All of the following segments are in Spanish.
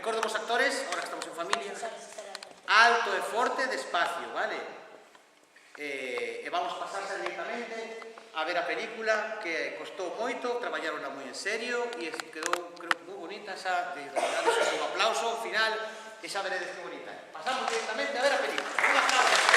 recordo vos actores, ahora que estamos en familia, alto e forte, despacio, vale? E vamos pasarse directamente a ver a película, que costou moito, traballaron moi en serio e quedou, creo, moi bonita esa, de darles un aplauso ao final, e xa veredes que bonita. Pasamos directamente a ver a película. Un aplauso.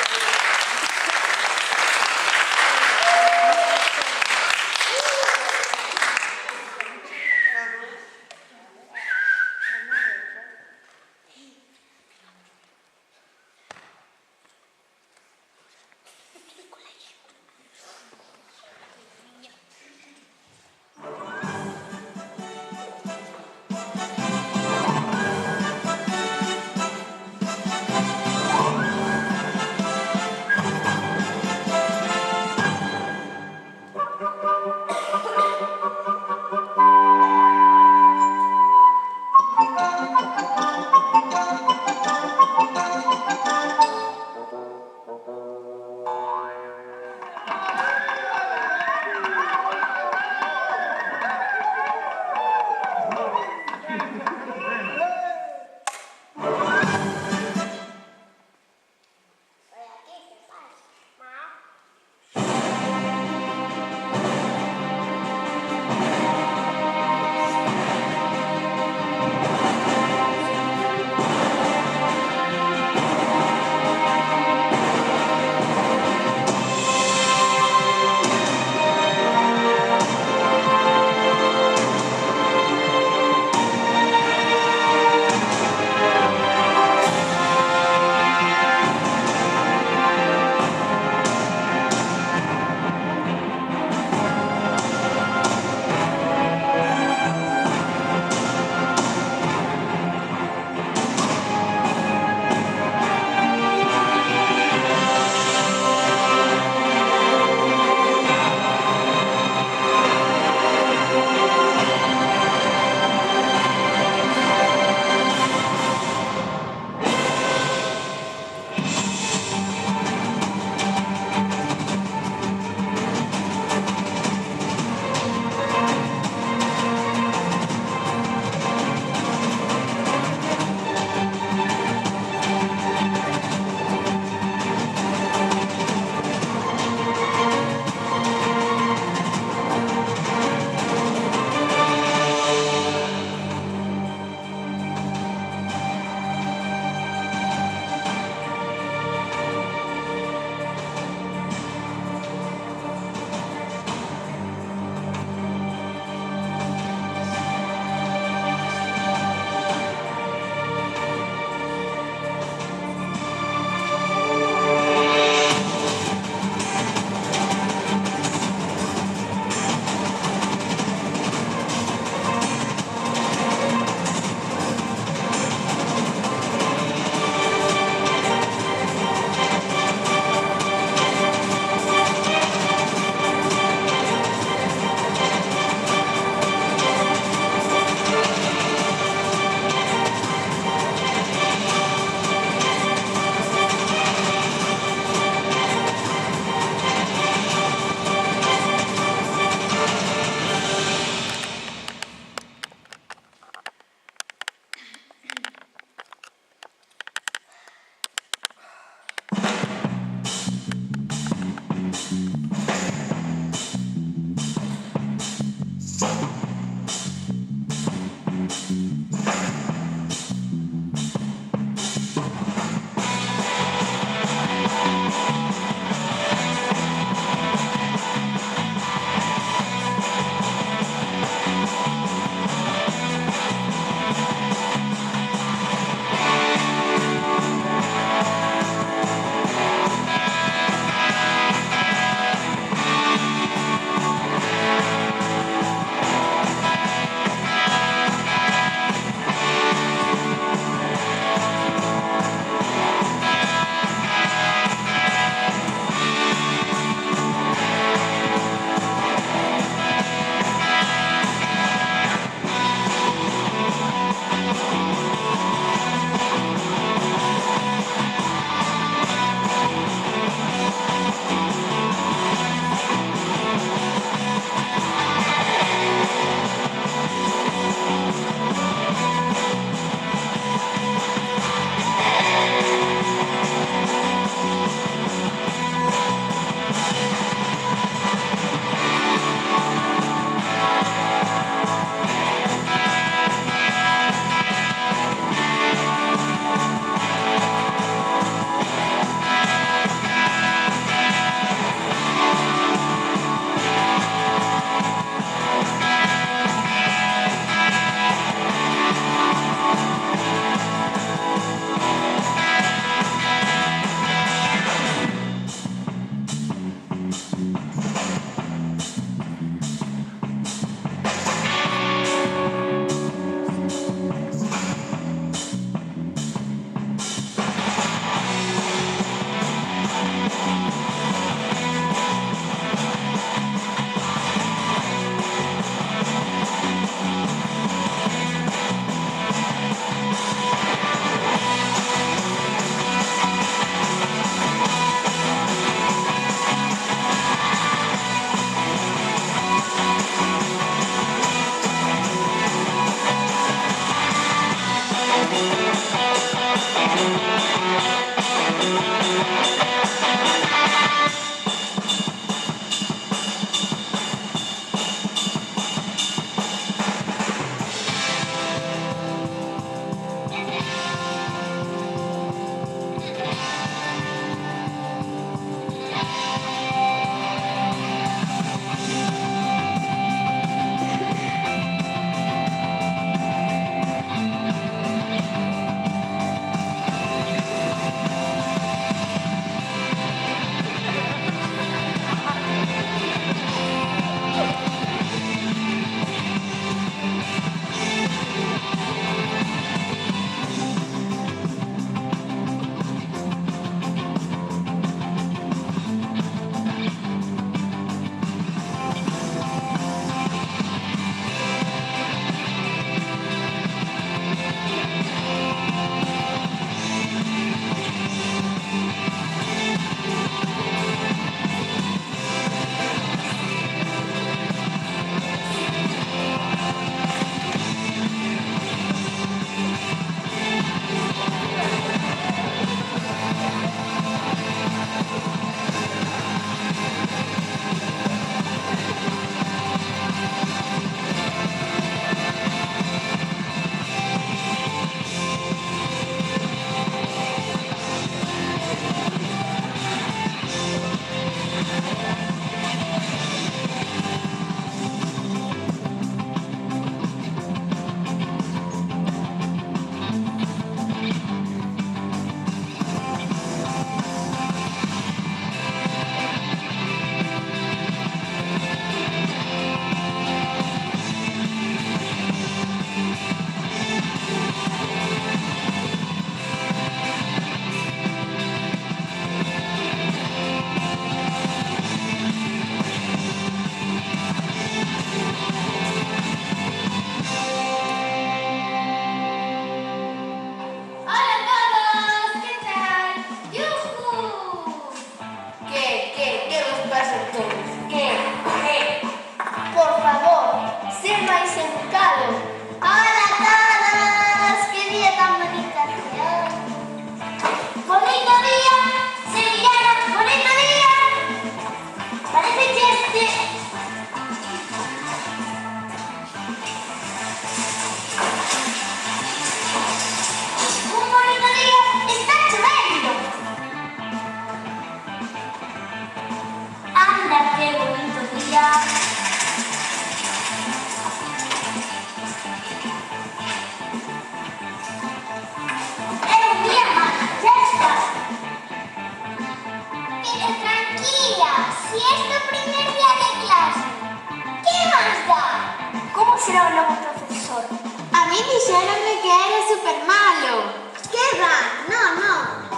dixéronme que era super malo. Que va? No.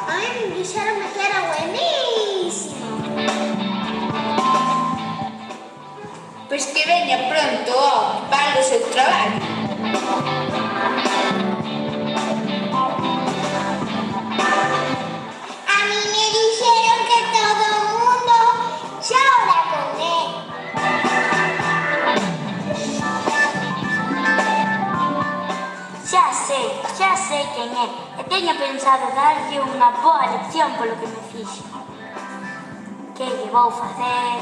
A mí me dixéronme que era buenísimo. Pois que veña pronto a ocupar o seu traballo. A mí me dixeron que todo o mundo chora con él. Xa sei quen é. E teño pensado darlle unha boa lección polo que me fixo. Que lle vou facer?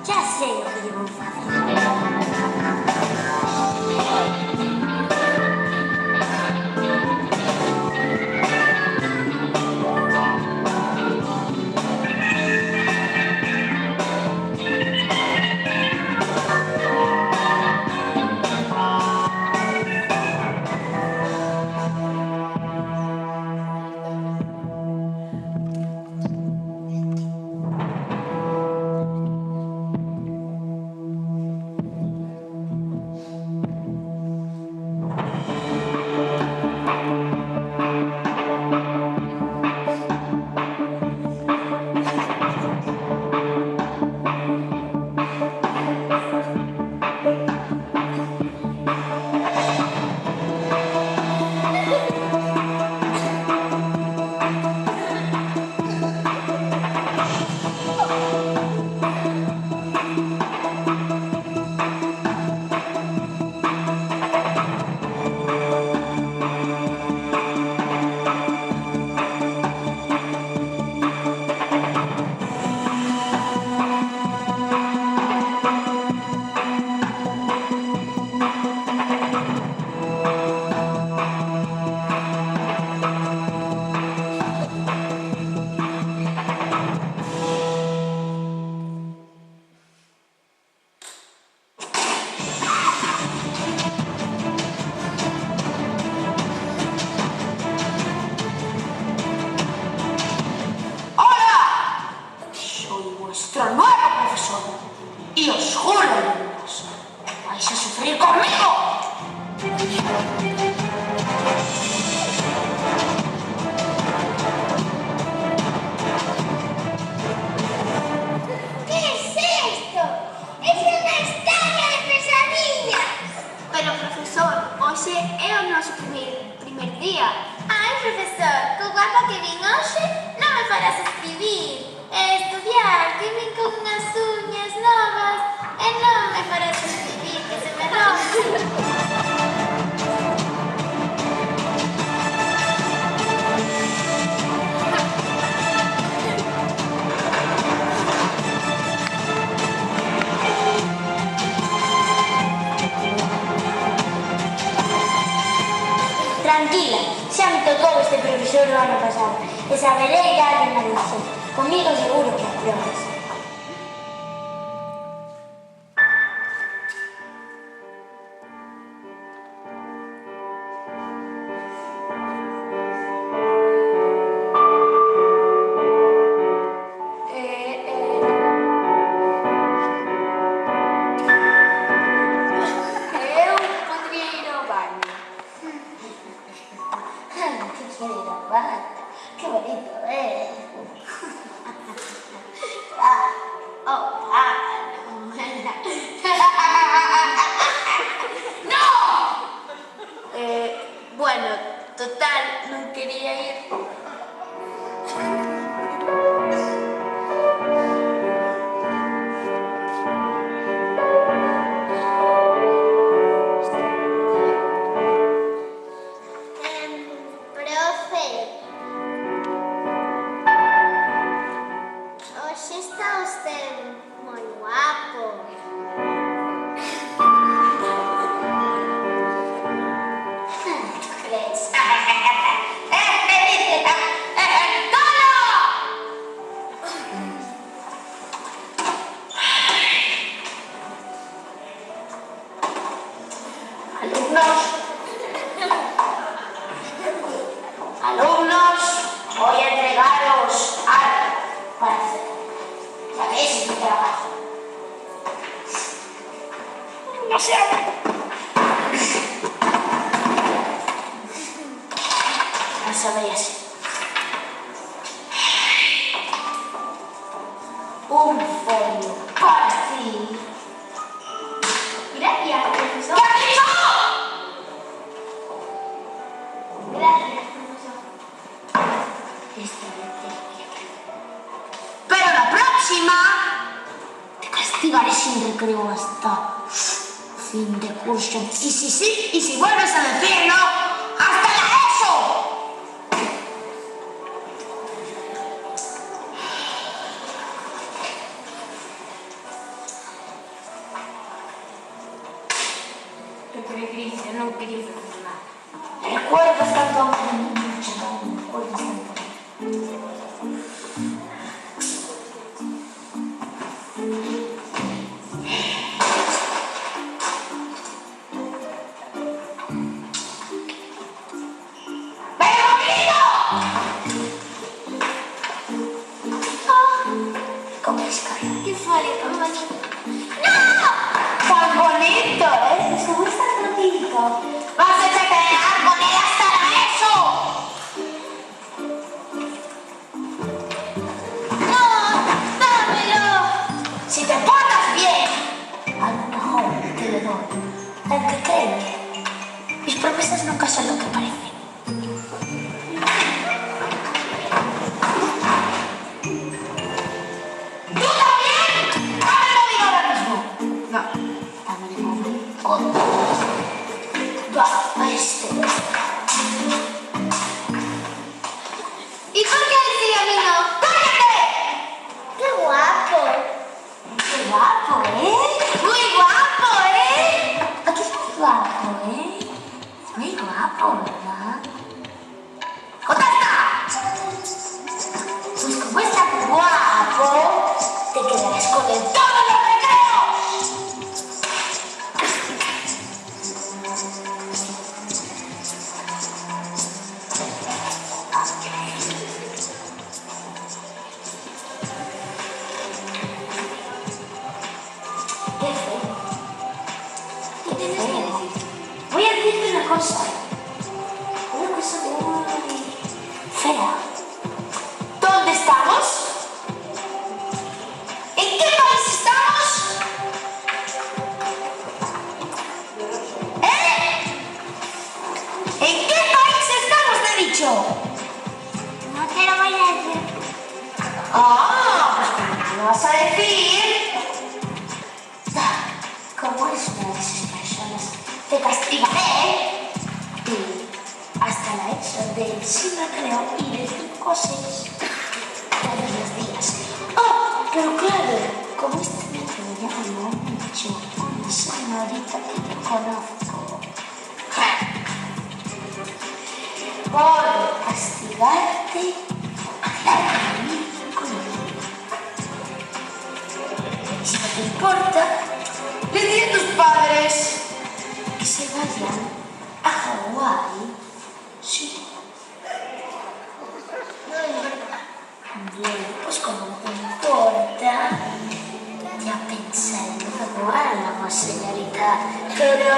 Xa sei o que lle vou facer. Vuestro nuevo profesor. Y os juro, alumnos, vais a sufrir conmigo. ¿Qué es esto? Es una historia de pesadillas. Pero, profesor, hoxe é o noso primer día. Ai, profesor, co guapa que vin hoxe, non me farás escribir e estudiar, que vin con unhas uñas novas e non me farás escribir, que se me rompe. Tranquila, xa me tocou este profesor o ano pasado e saberei darlle unha lección. Comigo seguro que aprobas. Eu podría ir ao baño. Que quiere ir al baño. Qué bonito, ¿eh? faría así. Un folio para ti. Gracias, profesor. ¿Qué has dicho? Gracias, profesor. Esta vez te voy a perder. Pero la próxima te castigaré sin recreo hasta fin de curso. Y si vuelves a decirlo, ¡hasta la ESO! No quería hacer nada. ¿Recuerdas tanto a un chaval? ¿Recuerdas tanto? ¿Cómo es, Carla? Qué folio tan bonito. ¡Tan bonito! ¿Eh? ¿Cómo es tan bonito? ¡Vas a echarte de árbol y hasta la ESO! No, dámelo. Si te portas bien, a lo mejor te lo doy. Aunque créeme, mis promesas nunca son lo que parecen. ¡Tú también! ¡Dame el móvil ahora mismo! No, dame el móvil. Va, a este. ¿Y por qué decía a mí no? ¡Cállate! ¡Qué guapo! ¡Qué guapo, eh! ¡Muy guapo, eh! Aquí es muy guapo, eh. Muy guapo, ¿verdad? ¡Contesta! Pues como es tan guapo, te quedarás con él todos los recreos. Qué feo. ¿Qué tienes que decir? Voy a decirte una cosa muy fea. ¿Dónde estamos? ¿En qué país estamos? ¿Eh? ¿En qué país estamos, te he dicho? No te lo voy a decir. Ah, pues como no lo vas a decir. Como eres una de esas personas, te castigaré. Y hasta la ESO del sin recreo y de 5 a 6 todos los días. Oh, pero claro, como este método ya me lo han dicho una señorita que yo conozco. Por castigarte hasta dormir conmigo. Y si no te importa, le di a tus padres que se vayan a Hawái. Sí. Bien, pues como no te importa, ya pensaré luego algo, señorita. Pero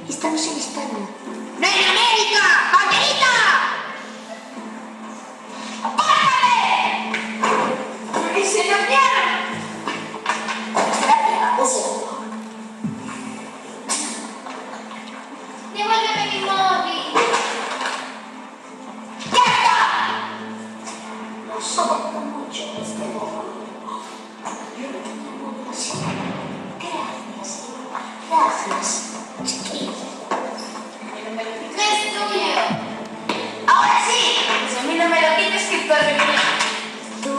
estamos en España. ¡No en América! ¡Vaquerita! ¡Apártame! ¡Que se lo vieron! Gracias. Devuélveme mi móvil. ¡Ya está! Lo soporto mucho este móvil. Yo no tenía móvil así. Gracias. Gracias, chiquillo. No es tuyo. ¡Ahora sí! Pues a mí no me lo quites que tú arreglas. Tú.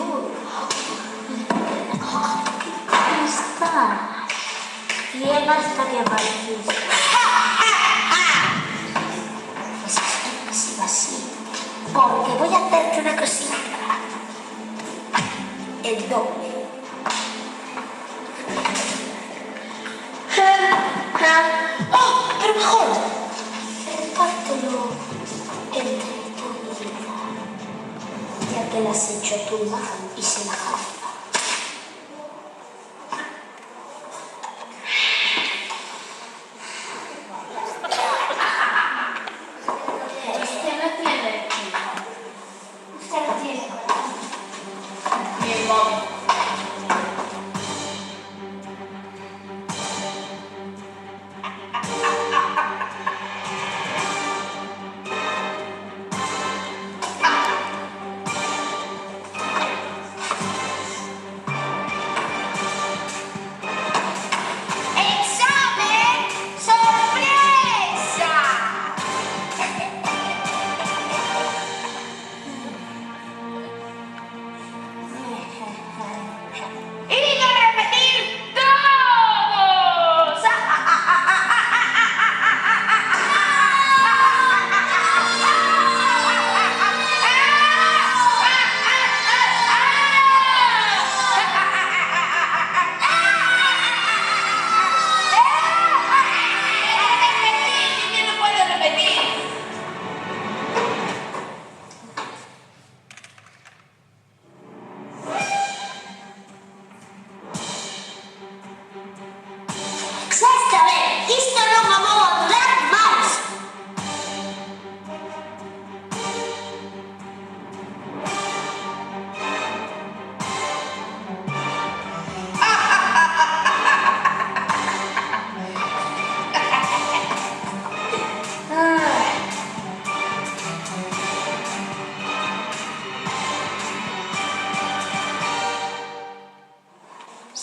¿Cómo estás? Bien hasta que apareciste. Pues esto no ha sido así. Porque voy a hacerte una cosita. El doble. ¡Oh! Pero mejor. Repártelo entre tú y Lisa. Ya que la has hecho a tu imagen y semejanza.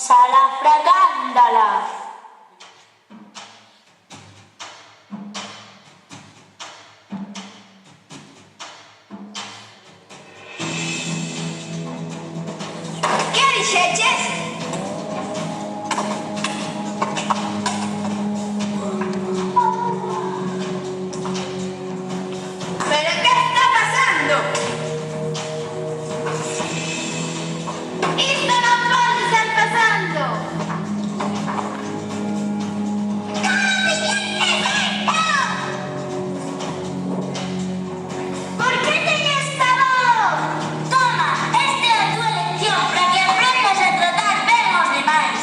Salafragándala. ¿Qué dixeches? ¿Pero qué está pasando? Isto non pode estar pasando. ¿Por qué tenía esta voz? Toma, esta é a tua lección para que aprendas a tratar ben aos demais.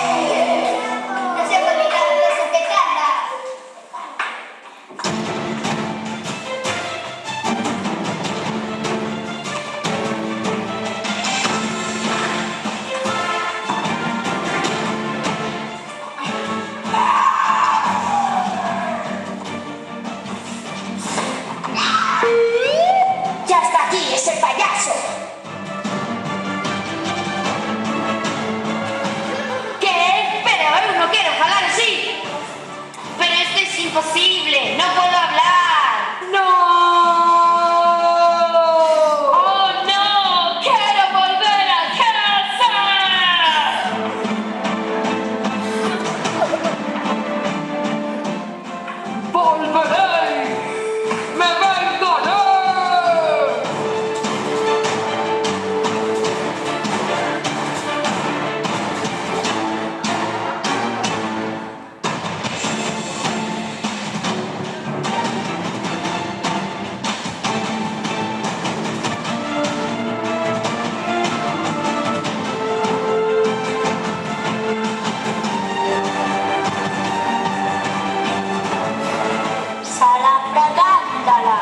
No se puede evitar que se te caiga. Ya está aquí ese payaso. ¿Qué? Pero eu non quero falar así. Pero esto es imposible, no puedo hablar. No. Oh, no, quiero volver a casa. Volveré. Me vengaré. Salafragándala.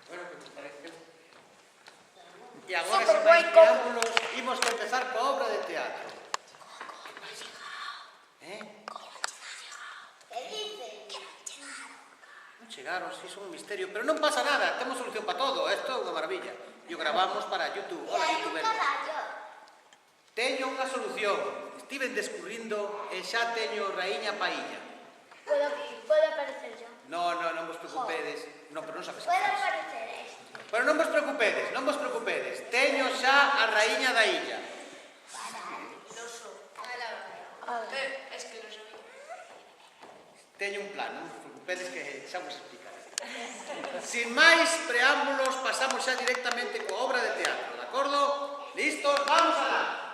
Bueno, que vos pareceu? E agora, sen máis preámbulos, imos que empezar coa obra de teatro. Non chegaron, si son un misterio, pero non pasa nada, temos solución para todo, isto é unha maravilla. E o gravamos para YouTube. Hola, youtuber. Teño unha solución. Estiven descubrindo e xa teño raíña pailla. Puedo aparecer yo. Non vos preocupedes. Non, pero non sabes que Puedo faz. aparecer Pero non vos preocupedes. Teño xa a raíña da illa. Es que lo sabía. Teño un plan, non vos preocupedes que xa vos explicaré. Sin máis preámbulos, pasamos xa directamente coa obra de teatro, de acordo? Listos? Vamos alá!